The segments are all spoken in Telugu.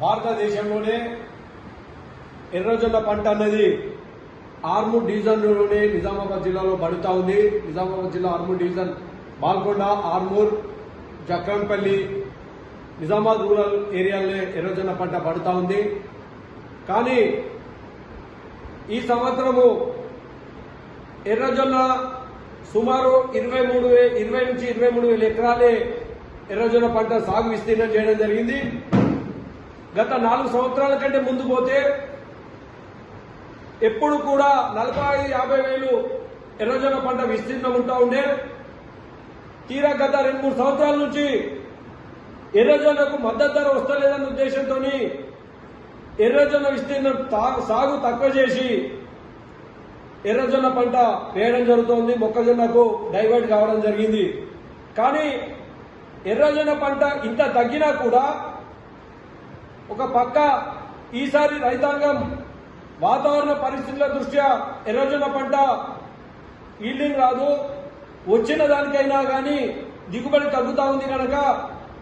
భారతదేశంలోనే ఎర్రజొన్న పంట అన్నది ఆర్మూర్ డివిజన్లోనే నిజామాబాద్ జిల్లాలో పడుతూ ఉంది. నిజామాబాద్ జిల్లా ఆర్మూర్ డివిజన్ బాల్కొండ, ఆర్మూర్, జక్రంపల్లి, నిజామాబాద్ రూరల్ ఏరియాలోనే ఎర్రజొన్న పంట పడుతూ ఉంది. కానీ ఈ సంవత్సరము ఎర్రజొన్న సుమారు 20 నుంచి 23,000 ఎకరాలే ఎర్రజొన్న పంట సాగు విస్తీర్ణం చేయడం జరిగింది. గత 4 సంవత్సరాల కంటే ముందు పోతే ఎప్పుడు కూడా 45,000-50 వేలు ఎర్రజొన్న పంట విస్తీర్ణం ఉంటా ఉండే. తీరా గత 2-3 సంవత్సరాల నుంచి ఎర్రజొన్నకు మద్దతు ధర వస్తలేదన్న ఉద్దేశంతో ఎర్రజొన్న విస్తీర్ణం సాగు తక్కువ చేసి ఎర్రజొన్న పంట వేయడం జరుగుతోంది. మొక్కజొన్నకు డైవర్ట్ కావడం జరిగింది. కానీ ఎర్రజొన్న పంట ఇంత తగ్గినా కూడా ఒక పక్క ఈసారి రైతాంగం వాతావరణ పరిస్థితుల దృష్ట్యా ఎర్రజొన్న పంట ఈల్డింగ్ రాదు, వచ్చిన దానికైనా కానీ దిగుబడి తగ్గుతా ఉంది కనుక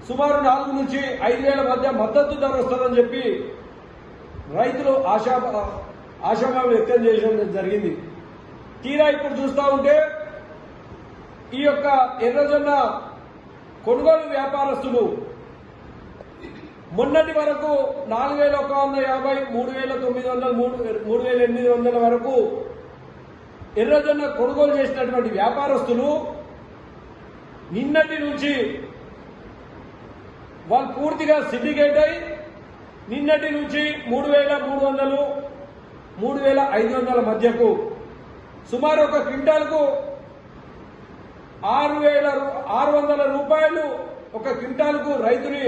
సుమారు 4 నుంచి 5 వేల మధ్య మద్దతు ధర వస్తుందని చెప్పి రైతులు ఆశాభావం వ్యక్తం చేయడం జరిగింది. తీరా ఇప్పుడు చూస్తూ ఉంటే ఈ యొక్క ఎర్రజొన్న కొనుగోలు వ్యాపారస్తులు మొన్నటి వరకు 4,150, 3,900, 3,800 వరకు ఎర్రజొన్న కొనుగోలు చేసినటువంటి వ్యాపారస్తులు నిన్నటి నుంచి వాళ్ళు పూర్తిగా సిండికేట్ అయి నిన్నటి నుంచి 3,300, 3,500 మధ్యకు సుమారు ఒక క్వింటాల్కు 6,600 రూపాయలు ఒక క్వింటాల్కు రైతుని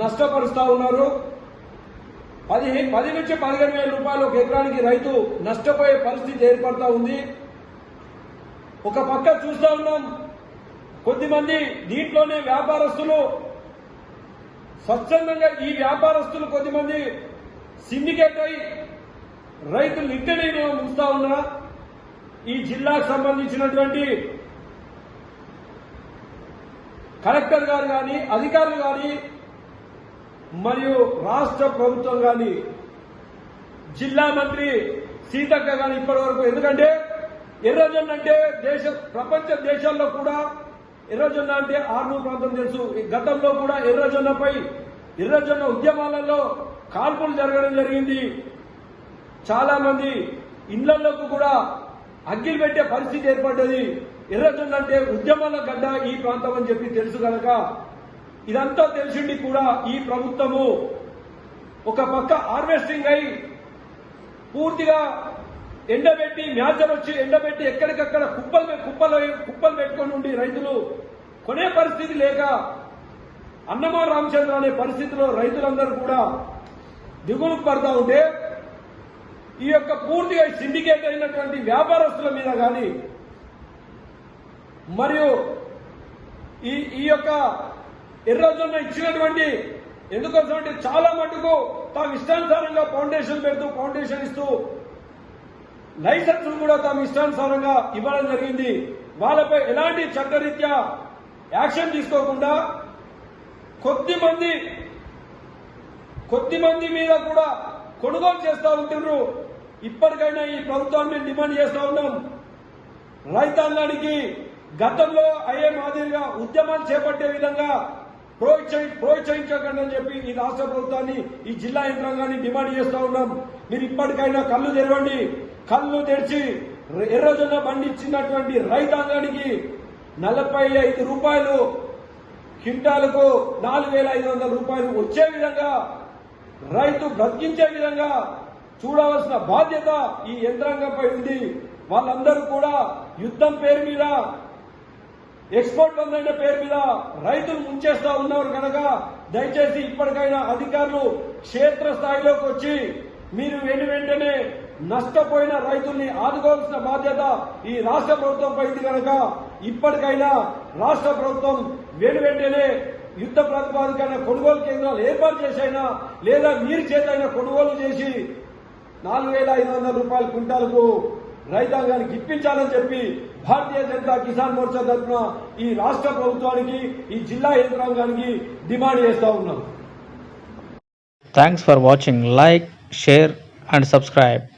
నష్టపరుస్తా ఉన్నారు. 10 నుంచి 15,000 రూపాయలు ఒక ఎకరానికి రైతు నష్టపోయే పరిస్థితి ఏర్పడతా ఉంది. ఒక పక్క చూస్తా ఉన్నాం కొద్దిమంది దీంట్లోనే వ్యాపారస్తులు స్వచ్ఛందంగా ఈ వ్యాపారస్తులు కొద్దిమంది సిండికేట్ అయి రైతులు నిట్టనీలో ముంచుతా ఉన్నా. ఈ జిల్లాకు సంబంధించినటువంటి కలెక్టర్ గారు కానీ, అధికారులు కానీ, మరియు రాష్ట్ర ప్రభుత్వం కానీ, జిల్లా మంత్రి సీతక్క కానీ ఇప్పటి వరకు, ఎందుకంటే ఎర్రజొన్న అంటే ప్రపంచ దేశాల్లో కూడా ఎర్రజొన్న అంటే ఆర్మూర్ ప్రాంతం తెలుసు. గతంలో కూడా ఎర్రజొన్న ఉద్యమాలలో కాల్పులు జరగడం జరిగింది. చాలా మంది ఇళ్లలోకి కూడా అగ్గిలు పెట్టే పరిస్థితి ఏర్పడ్డది. ఎర్రజొన్న అంటే ఉద్యమాల గడ్డ ఈ ప్రాంతం అని చెప్పి తెలుసు కనుక ఇదంతా తెలిసిండి కూడా ఈ ప్రభుత్వము ఒక పక్క హార్వెస్టింగ్ అయి పూర్తిగా ఎండబెట్టి మ్యాచర్ వచ్చి ఎండబెట్టి ఎక్కడికక్కడ కుప్పలు పెట్టుకుని ఉండి రైతులు కొనే పరిస్థితి లేక అన్నమో రామచంద్ర అనే పరిస్థితిలో రైతులందరూ కూడా దిగులుకు పడతా ఉంటే ఈ యొక్క పూర్తిగా సిండికేట్ అయినటువంటి వ్యాపారస్తుల మీద కానీ మరియు ఈ యొక్క ఎర్రజొన్న ఇచ్చినటువంటి ఎందుకోసమంటే చాలా మటుకు తాము ఇష్టానుసారంగా ఫౌండేషన్ ఇస్తూ లైసెన్స్ కూడా తాము ఇష్టానుసారంగా ఇవ్వడం జరిగింది. వాళ్ళపై ఎలాంటి చట్టరీత్యా యాక్షన్ తీసుకోకుండా కొద్దిమంది మీద కూడా కొనుగోలు చేస్తూ ఉంటున్నారు. ఇప్పటికైనా ఈ ప్రభుత్వాన్ని డిమాండ్ చేస్తూ ఉన్నాం, రైతాంగానికి గతంలో అయ్యే మాదిరిగా ఉద్యమాలు చేపట్టే విధంగా ప్రోత్సహించకండి అని చెప్పి ఈ రాష్ట్ర ప్రభుత్వాన్ని, ఈ జిల్లా యంత్రాంగాన్ని డిమాండ్ చేస్తూ ఉన్నాం. మీరు ఇప్పటికైనా కళ్ళు తెరవండి. కళ్ళు తెరిచి ఎర్రజొన్న పండించినటువంటి రైతాంగానికి 45 రూపాయలు క్వింటాలకు 4,500 రూపాయలు వచ్చే విధంగా రైతు బ్రతికించే విధంగా చూడవలసిన బాధ్యత ఈ యంత్రాంగంపై ఉంది. వాళ్ళందరూ కూడా యుద్ధం పేరు మీద, ఎక్స్పోర్ట్ బంద్ పేరు మీద రైతులు ముంచేస్తా ఉన్నారు కనుక దయచేసి ఇప్పటికైనా అధికారులు క్షేత్రస్థాయిలోకి వచ్చి మీరు వెంటనే నష్టపోయిన రైతుల్ని ఆదుకోవాల్సిన బాధ్యత ఈ రాష్ట్ర ప్రభుత్వంపై ఉంది కనుక ఇప్పటికైనా రాష్ట్ర ప్రభుత్వం వెంటనే యుద్ధ ప్రాతిపదికన కొనుగోలు కేంద్రాలు ఏర్పాటు చేసైనా లేదా మీరు చేతైనా కొనుగోలు చేసి 4,500 రూపాయల క్వింటాలకు రైతాంగానికి ఇప్పించాలని చెప్పి భారతీయ జనతా కిసాన్ మోర్చా తరఫున ఈ రాష్ట్ర ప్రభుత్వానికి, ఈ జిల్లా యంత్రాంగానికి డిమాండ్ చేస్తా ఉన్నాం. Thanks for watching. Like, share and subscribe.